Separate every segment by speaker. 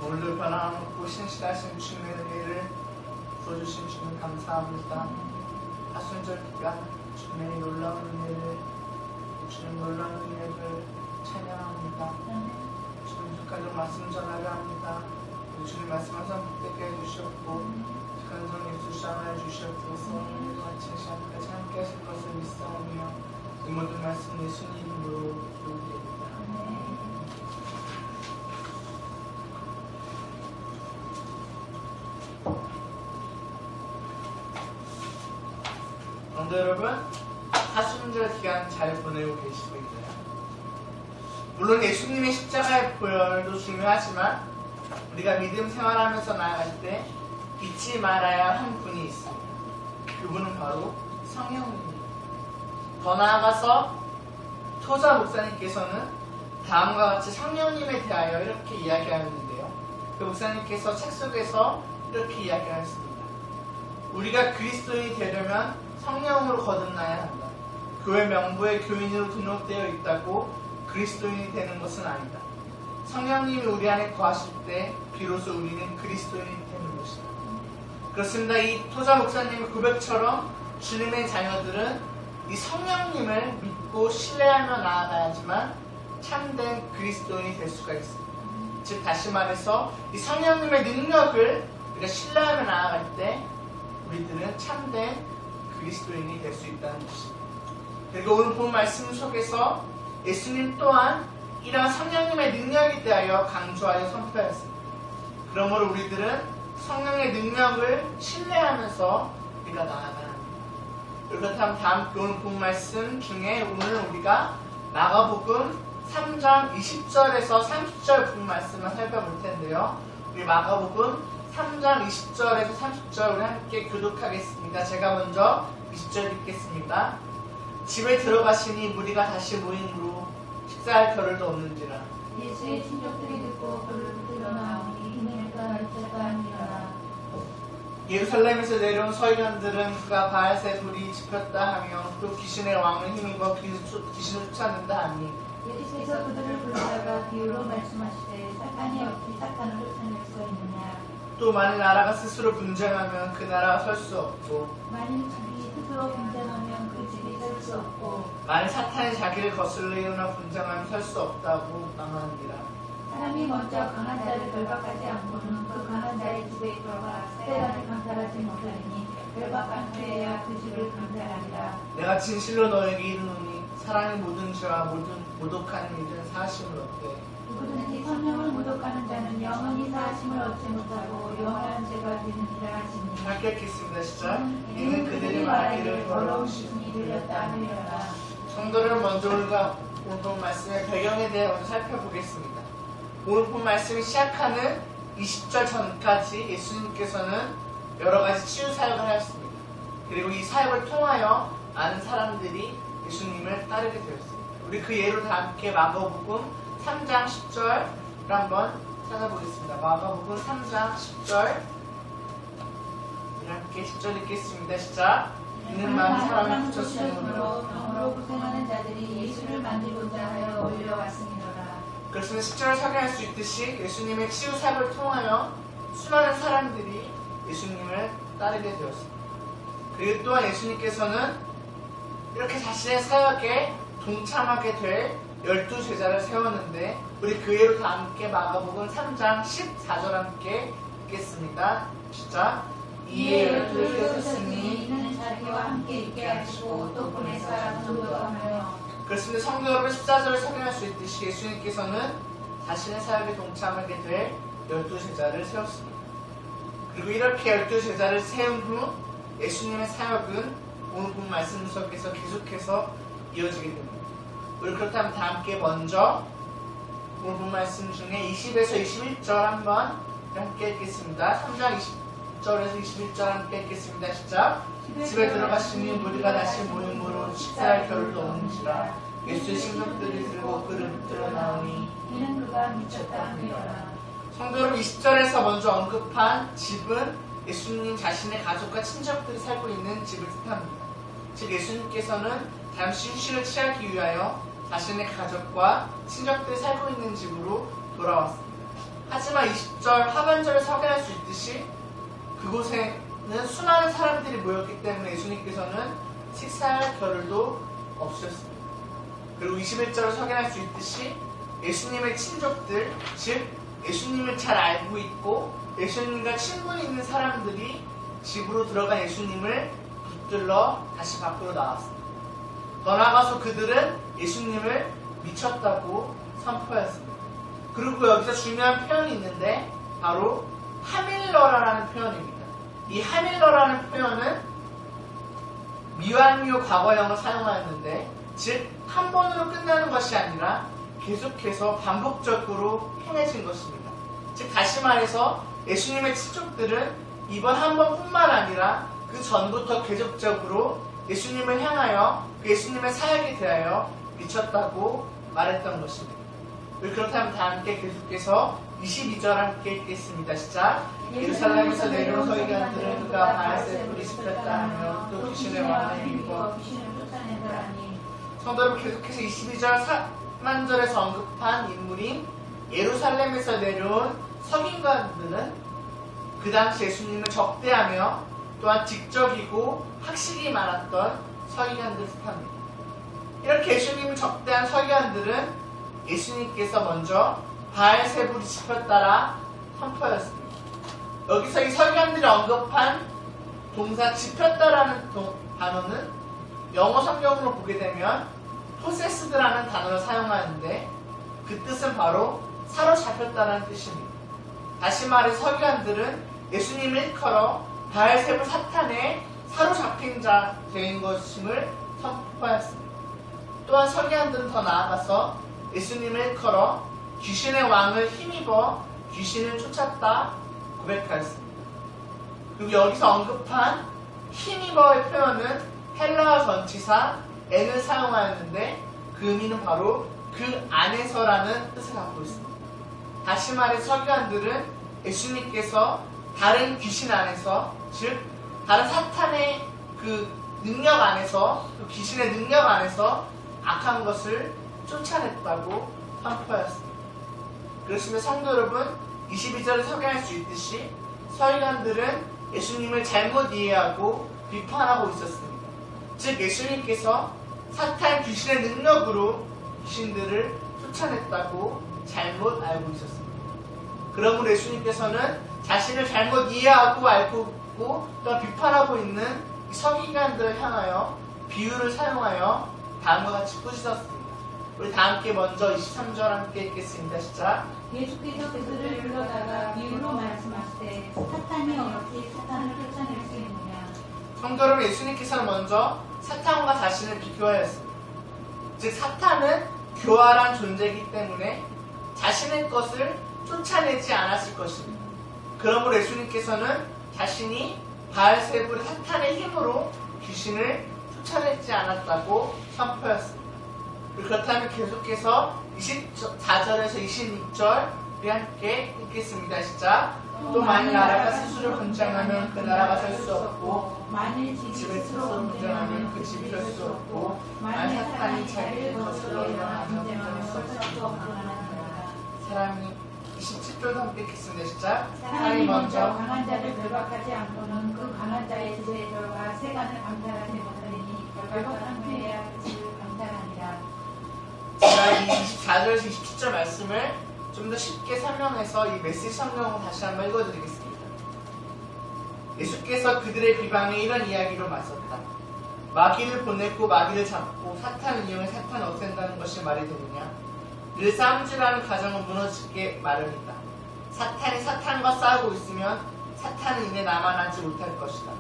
Speaker 1: 오늘도 변함없고 신실하신 주님의 은혜를 부어주신 주님 감사합니다. 하순절 기간 주님의 놀라운 은혜를, 주님 놀라운 은혜를 찬양합니다. 주님 북한적 말씀 전하려 합니다. 주님 말씀하셔서 복되게 해주셨고 북한성 예수 시장을 주셨고 같이 시간까지 함께 하실 것을 믿사오며 이 모든 말씀 예수님 이름으로 기도드립니다. 성도 여러분, 하순절 기간 잘 보내고 계시고 있나요? 물론 예수님의 십자가의 보혈도 중요하지만 우리가 믿음 생활하면서 나아갈 때 잊지 말아야 한 분이 있습니다. 그분은 바로 성령님입니다. 더 나아가서 토자 목사님께서는 다음과 같이 성령님에 대하여 이렇게 이야기하였는데요. 그 목사님께서 책 속에서 이렇게 이야기하였습니다. 우리가 그리스도인이 되려면 성령으로 거듭나야 한다. 교회 명부에 교인으로 등록되어 있다고 그리스도인이 되는 것은 아니다. 성령님이 우리 안에 거하실 때 비로소 우리는 그리스도인이 되는 것이다. 그렇습니다. 이 토자 목사님의 고백처럼 주님의 자녀들은 이 성령님을 믿고 신뢰하며 나아가야지만 참된 그리스도인이 될 수가 있습니다. 즉 다시 말해서 이 성령님의 능력을 우리가 신뢰하며 나아갈 때 우리들은 참된 그리스도인이 될 수 있다는 것입니다. 그리고 오늘 본 말씀 속에서 예수님 또한 이러한 성령님의 능력에 대하여 강조하여 선포하였습니다. 그러므로 우리들은 성령의 능력을 신뢰하면서 우리가 나아가야 합니다. 그렇다면 다음 오늘 본 말씀 중에 오늘 우리가 마가복음 3장 20절에서 30절 본 말씀을 살펴볼 텐데요. 우리 마가복음 3장 20절에서 30절 우리 함께 교독하겠습니다. 제가 먼저 20절 읽겠습니다. 집에 들어가시니 무리가 다시 모임으로 식사할 겨를도 없는지라.
Speaker 2: 예수의 친족들이 듣고 그를 붙들어 나오니 이내가 날짜가 아니라.
Speaker 1: 예루살렘에서 내려온 서기관들은 그가 바알세불이 집혔다 하며 또 귀신의 왕을 힘입어 귀신을 쫓아낸다 하니
Speaker 2: 예수께서 그들을 불러다가 비유로 말씀하시되 사탄이 없이 사탄을 쫓아낼 수 있느냐.
Speaker 1: 또 만일 나라가 스스로 분쟁하면 그 나라가 설 수 없고
Speaker 2: 만일 집이 스스로 분쟁하면 그 집이 설 수 없고
Speaker 1: 만일 사탄이 자기를 거슬러 일어나 분쟁하면 설 수 없다고 망하니라.
Speaker 2: 사람이 먼저 강한 자를 결박하지 않고는 그 강한 자의 집에 들어가 세란을 강탈하지 못하리니 결박한 후에야 그 집을 강탈하리라.
Speaker 1: 내가 진실로 너에게 이르노니 사랑의 모든 죄와 모독하는 일은 사하심을 얻되
Speaker 2: 누구든지 성령을 모독하는 자는 영원히 사하심을 얻지 못하고 영원한 죄가 되느니라 하시니.
Speaker 1: 함께 읽겠습니다. 시작.
Speaker 2: 이는 그들이 말하기를 더러우신 이 들렸다 하느니라.
Speaker 1: 성도를 먼저 우리가 오늘 본 말씀의 배경에 대해 먼저 살펴보겠습니다. 오늘 본 말씀이 시작하는 20절 전까지 예수님께서는 여러 가지 치유 사역을 하였습니다. 그리고 이 사역을 통하여 많은 사람들이 예수님을 따르게 되었습니다. 우리 그 예로 다 함께 마가복음 3장 10절을 한번 찾아보겠습니다. 마가복음 3장 10절 우리 함께 10절 읽겠습니다. 시작. 이는 많은 사람을 붙였으므로
Speaker 2: 병으로 고생하는 자들이 예수를 만지고자 하여 올려왔습니다.
Speaker 1: 그렇습니다. 10절을 확인할 수 있듯이 예수님의 치유 사역을 통하여 수많은 사람들이 예수님을 따르게 되었습니다. 그리고 또한 예수님께서는 이렇게 자신의 사역에 동참하게 될 12제자를 세웠는데 우리 그 예로 다 함께 마가복음 3장 14절 함께 읽겠습니다. 시작.
Speaker 2: 이에 12를 세우셨으니 이는 자기와 함께 있게 하시고 또 보내사 전도하며.
Speaker 1: 그렇습니다. 성도 여러분 14절을 확인할 수 있듯이 예수님께서는 자신의 사역에 동참하게 될 12제자를 세웠습니다. 그리고 이렇게 12제자를 세운 후 예수님의 사역은 오늘 본 말씀 속에서 계속해서 이어지게 됩니다. 우리 그렇다면 다 함께 먼저 오늘 본 말씀 중에 20에서 21절 한번 함께 읽겠습니다. 3장 20절에서 21절 함께 읽겠습니다. 시작. 집에 들어가시니 무리가 다시 모임으로 식사할 겨를도 없는지라. 예수의 친족들이 들고 그를 붙들어 나오니
Speaker 2: 이는 그가 미쳤다 하느니라.
Speaker 1: 성도 여러분 20절에서 먼저 언급한 집은 예수님 자신의 가족과 친척들이 살고 있는 집을 뜻합니다. 즉 예수님께서는 잠시 휴식을 취하기 위하여 자신의 가족과 친척들이 살고 있는 집으로 돌아왔습니다. 하지만 20절 20절 하반절에 확인할 수 있듯이 그곳에는 수많은 사람들이 모였기 때문에 예수님께서는 식사할 겨를도 없으셨습니다. 그리고 21절을 확인할 수 있듯이 예수님의 친족들, 즉 예수님을 잘 알고 있고 예수님과 친분이 있는 사람들이 집으로 들어간 예수님을 붙들러 다시 밖으로 나왔습니다. 더 나아가서 그들은 예수님을 미쳤다고 선포했습니다. 그리고 여기서 중요한 표현이 있는데 바로 하밀러라는 표현입니다. 이 하밀러라는 표현은 미완료 과거형을 사용하였는데 즉 한 번으로 끝나는 것이 아니라 계속해서 반복적으로 행해진 것입니다. 즉 다시 말해서 예수님의 친족들은 이번 한 번뿐만 아니라 그 전부터 계속적으로 예수님을 향하여 그 예수님의 사역에 대하여 미쳤다고 말했던 것입니다. 그렇다면 다 함께 계속해서 22절 함께 읽겠습니다. 시작. 예루살렘에서 내려온 서기관들은 그가 바알세불이 씹혔다 하며 또 귀신의 왕을 입어
Speaker 2: 귀신을 쫓아내더라니.
Speaker 1: 성도 여러분, 계속해서 22절 3만절에서 언급한 인물인 예루살렘에서 내려온 서기관들은 그 당시 예수님을 적대하며 또한 직접이고 학식이 많았던 서기관들 뜻합니다. 이렇게 예수님을 적대한 서기관들은 예수님께서 먼저 바알세불이 짚혔다라 선포였습니다. 여기서 이 서기관들이 언급한 동사 짚혔다라는 단어는 영어 성경으로 보게 되면 포세스드라는 단어를 사용하는데 그 뜻은 바로 사로잡혔다는 뜻입니다. 다시 말해 서기관들은 예수님을 일컬어 바알세불 사탄에 사로잡힌 자 된 것임을 선포하였습니다. 또한 서기관들은 더 나아가서 예수님을 일컬어 귀신의 왕을 힘입어 귀신을 쫓았다 고백하였습니다. 그리고 여기서 언급한 힘입어의 표현은 헬라어 전치사 n을 사용하였는데 그 의미는 바로 그 안에서라는 뜻을 갖고 있습니다. 다시 말해 서기관들은 예수님께서 다른 귀신 안에서, 즉 다른 사탄의 그 능력 안에서, 그 귀신의 능력 안에서 악한 것을 쫓아냈다고 선포하였습니다. 그렇습니다. 성도 여러분, 22절을 소개할 수 있듯이 서기관들은 예수님을 잘못 이해하고 비판하고 있었습니다. 즉 예수님께서 사탄 귀신의 능력으로 귀신들을 쫓아냈다고 잘못 알고 있었습니다. 그러므로 예수님께서는 자신을 잘못 이해하고 알고 있고 또 비판하고 있는 이 서기관들을 향하여 비유를 사용하여 다음과 같이 꾸짖었습니다. 우리 다 함께 먼저 23절 함께 읽겠습니다. 시작.
Speaker 2: 예수께서 그들을 불러다가 비유로 말씀하시되 사탄이 어찌 사탄을 쫓아낼 수 있느냐.
Speaker 1: 성도 여러분, 예수님께서는 먼저 사탄과 자신을 비교하였습니다. 즉 사탄은 교활한 존재이기 때문에 자신의 것을 쫓아내지 않았을 것입니다. 그러므로 예수님께서는 자신이 바알세불 사탄의 힘으로 귀신을 쫓아내지 않았다고 선포했습니다. 그렇다면 계속해서 24절에서 26절 우리 함께 읽겠습니다. 시작. 또 만일 나라가 스스로 분쟁하면 그 나라가 설 수 없고
Speaker 2: 만일
Speaker 1: 집에 스스로 분쟁하면 그 집이 설 수 없고 만일 사탄이 자기를 거슬러 일어나면 분쟁하면 설수 없고 사람이 27절도 함께 읽겠습니다. 시작.
Speaker 2: 사람이 먼저 강한 자를 결박하지 않고는 그 강한 자의 집에 들어가 세간을 강탈하지 못하리니 결박한 후에야 그 집을 강탈하니라.
Speaker 1: 제가 이 24절에서 27절 말씀을 좀 더 쉽게 설명해서 이 메시지 성경으로 다시 한번 읽어드리겠습니다. 예수께서 그들의 비방에 이런 이야기로 맞섰다. 마귀를 보냈고 마귀를 잡고 사탄을 이용해 사탄을 없앤다는 것이 말이 되느냐? 늘 싸움질하는 가정은 무너지게 마련이다. 사탄이 사탄과 싸우고 있으면 사탄은 이내 남아나지 못할 것이다.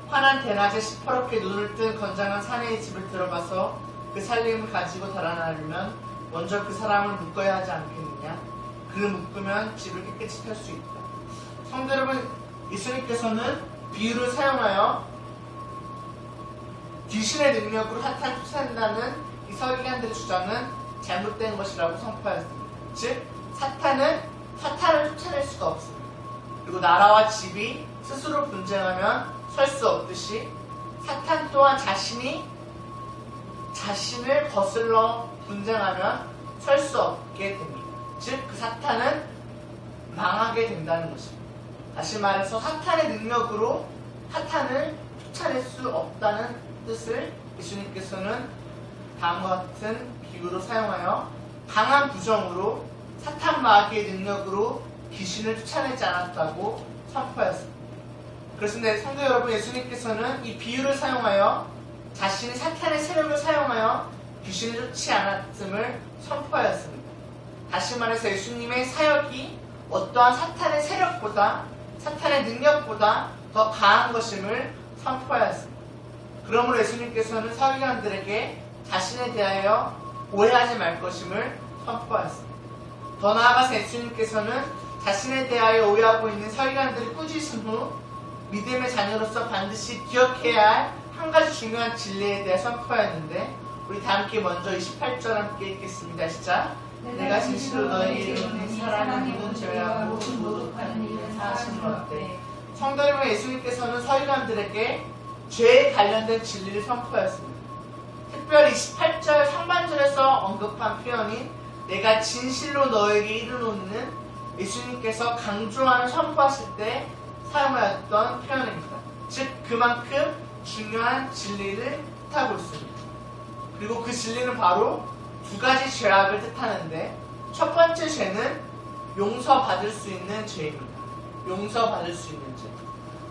Speaker 1: 환한 대낮에 시퍼렇게 눈을 뜬 건장한 사내의 집을 들어가서 그 살림을 가지고 달아나려면 먼저 그 사람을 묶어야 하지 않겠느냐? 그를 묶으면 집을 깨끗이 펼 수 있다. 성도 여러분, 예수님께서는 비유를 사용하여 귀신의 능력으로 사탄을 쫓아낸다는 이 서기관들의 주장은 잘못된 것이라고 선포하였습니다. 즉 사탄은 사탄을 쫓아낼 수가 없습니다. 그리고 나라와 집이 스스로 분쟁하면 설 수 없듯이 사탄 또한 자신을 거슬러 분쟁하면 설 수 없게 됩니다. 즉 그 사탄은 망하게 된다는 것입니다. 다시 말해서 사탄의 능력으로 사탄을 쫓아낼 수 없다는 뜻을 예수님께서는 다음과 같은 비유로 사용하여 강한 부정으로 사탄 마귀의 능력으로 귀신을 쫓아내지 않았다고 선포하였습니다. 그렇습니다. 성도 여러분, 예수님께서는 이 비유를 사용하여 자신이 사탄의 세력을 사용하여 귀신을 쫓지 않았음을 선포하였습니다. 다시 말해서 예수님의 사역이 어떠한 사탄의 세력보다 사탄의 능력보다 더 강한 것임을 선포하였습니다. 그러므로 예수님께서는 서기관들에게 자신에 대하여 오해하지 말 것임을 선포하였습니다. 더 나아가서 예수님께서는 자신에 대하여 오해하고 있는 서기관들이 꾸짖은 후 믿음의 자녀로서 반드시 기억해야 할 한 가지 중요한 진리에 대해 선포하였는데, 우리 다 함께 먼저 28절 함께 읽겠습니다. 시작. 내가 진실로 너희에게 이르노니 사람이 모든 죄와 모든 모독하는 일은 사하심을 얻되. 성도 여러분, 예수님께서는 서기관들에게 죄에 관련된 진리를 선포하였습니다. 특별히 28절 상반절에서 언급한 표현인 내가 진실로 너에게 이르노니는 예수님께서 강조하는 선포하실 때 사용하였던 표현입니다. 즉 그만큼 중요한 진리를 뜻하고 있습니다. 그리고 그 진리는 바로 두 가지 죄악을 뜻하는데, 첫 번째 죄는 용서받을 수 있는 죄입니다. 용서받을 수 있는 죄.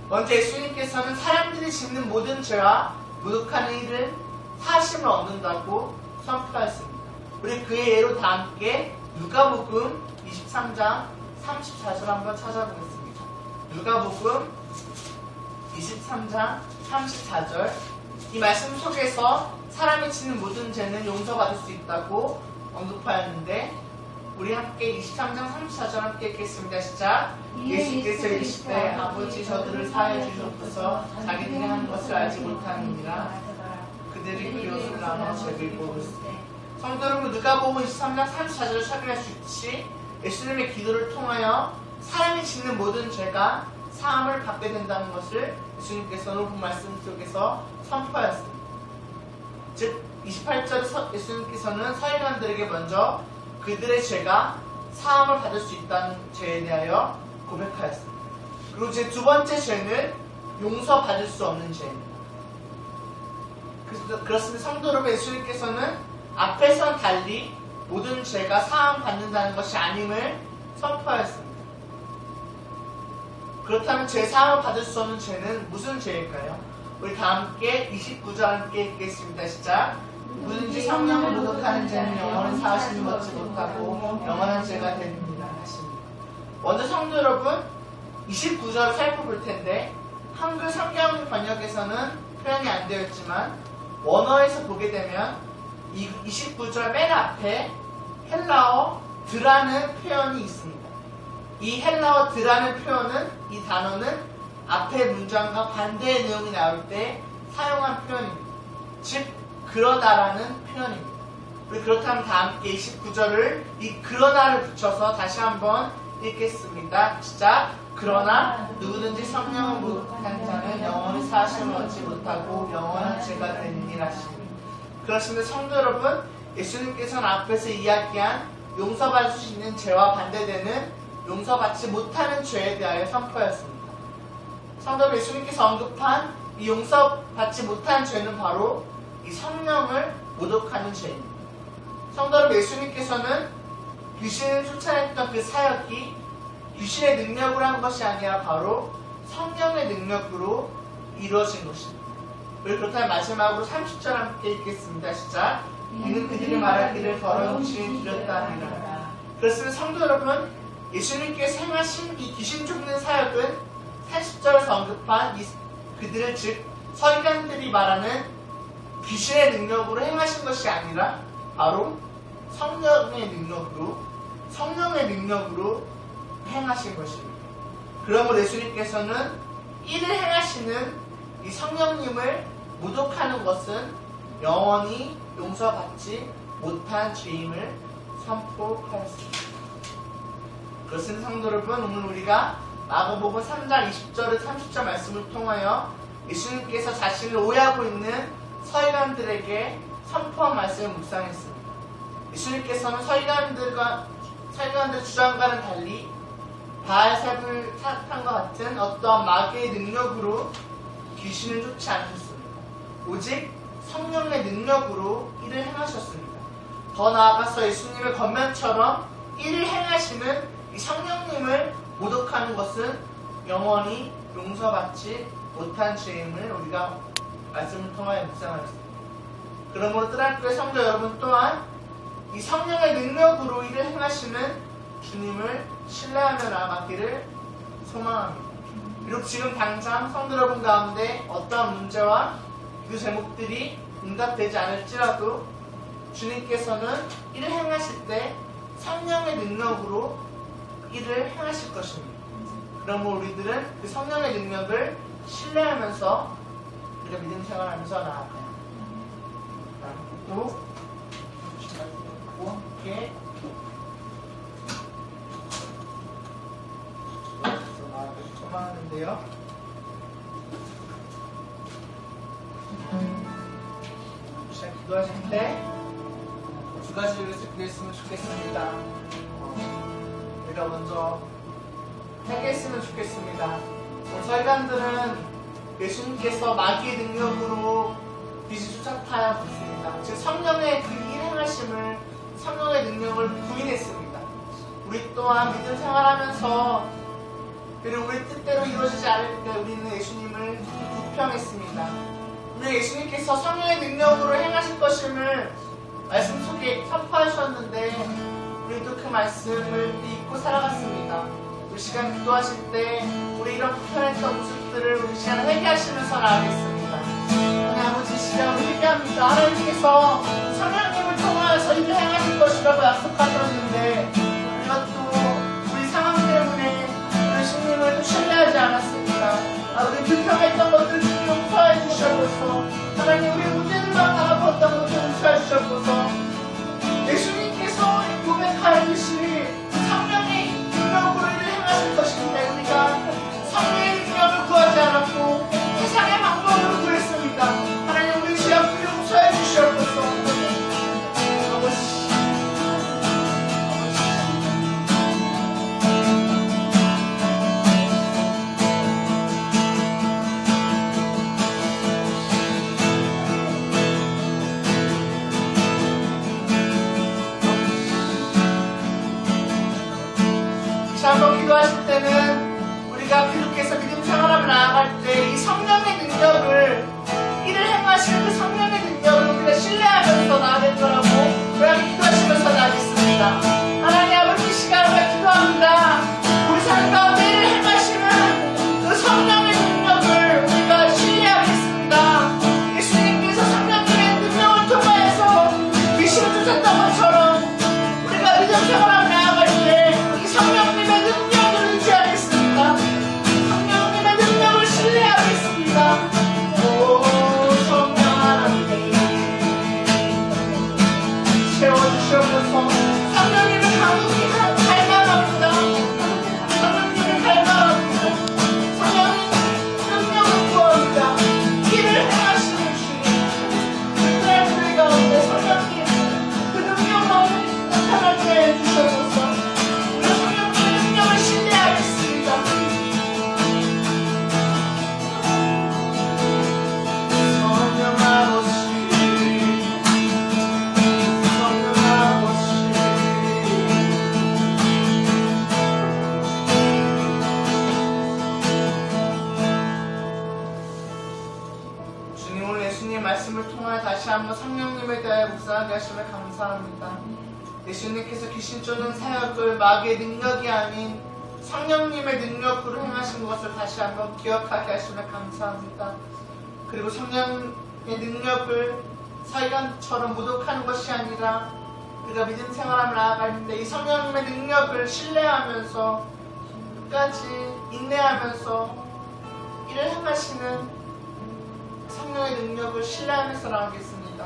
Speaker 1: 먼저 예수님께서는 사람들이 짓는 모든 죄와 모독하는 일은 사하심을 얻는다고 선포하였습니다. 우리 그의 예로 다 함께 누가복음 23장 34절 한번 찾아보겠습니다. 누가복음 23장 34절. 이 말씀 속에서 사람이 짓는 모든 죄는 용서받을 수 있다고 언급하였는데, 우리 함께 23장 34절 함께 읽겠습니다. 시작. 예수께서 이르시되 아버지 저들을 사하여 주시옵소서 자기들이 하는 것을 알지 못하느니라. 그들이 그 옷을 나눠 죄를 보았으되. 성도 여러분, 누가복음 23장 34절을 확인할 수 있듯이 예수님의 기도를 통하여 사람이 짓는 모든 죄가 사함을 받게 된다는 것을 예수님께서는 본 말씀 속에서 선포하였습니다. 즉 28절에 예수님께서는 서기관들에게 먼저 그들의 죄가 사함을 받을 수 있다는 죄에 대하여 고백하였습니다. 그리고 제 두 번째 죄는 용서받을 수 없는 죄입니다. 그렇습니다. 성도 여러분, 예수님께서는 앞에서는 달리 모든 죄가 사함 받는다는 것이 아님을 선포하였습니다. 그렇다면 죄 사함을 받을 수 없는 죄는 무슨 죄일까요? 우리 다 함께 29절 함께 읽겠습니다. 시작. 누구든지 성령을 모독하는 죄는 영원한 사하심을 얻지 못하고 영원한 죄가 됩니다. 하십니다. 먼저 성도 여러분, 29절을 살펴볼 텐데, 한글 성경 번역에서는 표현이 안 되어 있지만 원어에서 보게 되면 이 29절 맨 앞에 헬라어 드라는 표현이 있습니다. 이 헬라어 드라는 표현은, 이 단어는 앞의 문장과 반대의 내용이 나올 때 사용한 표현입니다. 즉 그러나라는 표현입니다. 우리 그렇다면 다 함께 29절을 이 그러나를 붙여서 다시 한번 읽겠습니다. 시작. 그러나 누구든지 성령을 모독한 자는 영원히 사하심을 얻지 못하고 영원한 죄가 되느니라 하십니다. 그렇습니다. 성도 여러분, 예수님께서는 앞에서 이야기한 용서받을 수 있는 죄와 반대되는 용서받지 못하는 죄에 대하여 선포하였습니다. 성도 여러분, 예수님께서 언급한 이 용서받지 못하는 죄는 바로 이 성령을 모독하는 죄입니다. 성도 여러분, 예수님께서는 귀신을 쫓아냈던 그 사역이 귀신의 능력으로 한 것이 아니라 바로 성령의 능력으로 이루어진 것입니다. 우리 그렇다면 마지막으로 30절 함께 읽겠습니다. 시작. 이는 그들이 말하기를 더러운 귀신이 들였다 하리라. 그렇습니다. 성도 여러분, 예수님께서 행하신 이 귀신 쫓는 사역은 30절에서 언급한 그들을, 즉 서기관들이 말하는 귀신의 능력으로 행하신 것이 아니라 바로 성령의 능력으로 행하신 것입니다. 그러므로 예수님께서는 이를 행하시는 이 성령님을 모독하는 것은 영원히 용서받지 못한 죄임을 선포하였습니다. 그렇습니다. 성도 여러분, 오늘 우리가 마가복음 3장 20절을 30절 말씀을 통하여 예수님께서 자신을 오해하고 있는 서기관들에게 선포한 말씀을 묵상했습니다. 예수님께서는 서기관들 주장과는 달리 바알삽을 사탄과 같은 어떠한 마귀의 능력으로 귀신을 쫓지 않으셨습니다. 오직 성령의 능력으로 일을 행하셨습니다. 더 나아가서 예수님의 겉면처럼 일을 행하시는 이 성령님을 모독하는 것은 영원히 용서받지 못한 죄임을 우리가 말씀을 통하여 묵상하였습니다. 그러므로 뜨랄교회 성도 여러분 또한 이 성령의 능력으로 일을 행하시는 주님을 신뢰하며 나아가기를 소망합니다. 비록 지금 당장 성도 여러분 가운데 어떠한 문제와 그 제목들이 응답되지 않을지라도 주님께서는 일을 행하실 때 성령의 능력으로 일을 행하실 것입니다. 그러므로 우리들은 그 성령의 능력을 신뢰하면서 우리가 믿음 생활하면서 나아가요. 또 함께 소망하는데요. 시작 기도하실 때 두 가지를 기도했으면 좋겠습니다. 우리가 먼저 회개했으면 좋겠습니다. 서기관들은 예수님께서 마귀의 능력으로 빛이 쫓아타야 했습니다. 즉 성령의 그 일행하심을 성령의 능력을 부인했습니다. 우리 또한 믿음 생활하면서 그리고 우리 뜻대로 이루어지지 않을 때 우리는 예수님을 불평했습니다. 우리 예수님께서 성령의 능력으로 행하실 것임을 말씀 속에 선포하셨는데 우리도 그 말씀을 잊고 살아갔습니다. 우리 시간 기도하실 때 우리 이런 불편했던 모습들을 우리 시간 회개하시면서 나아가겠습니다. 하나님 아버지 시간 회개합니다. 하나님께서 성령님을 통하여서 일을 행하실 것이라고 약속하셨는데 우리가 또 우리 상황 때문에 우리 주님을 또 신뢰하지 않았습니다. 우리 불평했던 것들 주님 용서해 주셔서 하나님 우리 문제들만 바라봤던 것들 용서해 주셔서 예수님께서 고백하듯이 성령의 능력으로 일을 행하실 것인데 우리가 성령의 능력을 구하지 않았고 세상의 방법으로 구했습니다. 하나님 우리 죄악을 용서해 주시옵소서. 한번 기도하실 때는 우리가 계속해서 믿음 생활하며 나아갈 때 이 성령의 능력을 일을 행하시는 그 성령의 능력을 우리가 신뢰하면서 나아갈 거라고 우리가 기도하시면서 나아가겠습니다. 하나님 아버지 시간 우리가 기도합니다. 우리 삶 가운데 일을 행하시는 그 성령의 능력을 우리가 신뢰하겠습니다. 예수님께서 성령님의 능력을 통하여서 귀신을 쫓았던 것처럼 우리가 믿음 생활하며 나아갈 때 성령님의 능력을 의지하겠습니다. 성령님의 능력을 신뢰하겠습니다. 오 성령 하나님 채워주시옵소서. 성령님을 강력히 갈망합니다. 성령님을 갈망합니다. 성령님 능력을 구합니다. 일을 행하시는 주님 그날 우리 가운데 성령님 그 능력만을 나타나게 해주셔서 신뢰하겠습니다. 성령 아버지 성령 아버지 주님 오늘 예수님 말씀을 통하여 다시 한번 성령님에 대하여 묵상하게 하심을 감사합니다. 예수님께서 귀신 쫓는 사역을 마귀의 능력이 아닌 성령님의 능력으로 행하신 것을 다시 한번 기억하게 하시며 감사합니다. 그리고 성령의 능력을 서기관처럼 모독하는 것이 아니라 우리가 믿음 생활하며 나아갈 때 이 성령님의 능력을 신뢰하면서 끝까지 인내하면서 일을 행하시는 성령의 능력을 신뢰하면서 나아가겠습니다.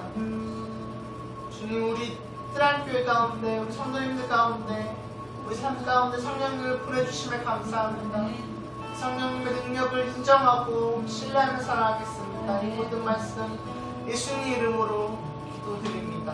Speaker 1: 주님 우리 뜨란교회 가운데 우리 성도님들 가운데 우리 삶 가운데 성령님을 보내주심에 감사합니다. 성령님의 능력을 인정하고 신뢰하면서 나아가겠습니다. 이 모든 말씀 예수님 이름으로 기도드립니다.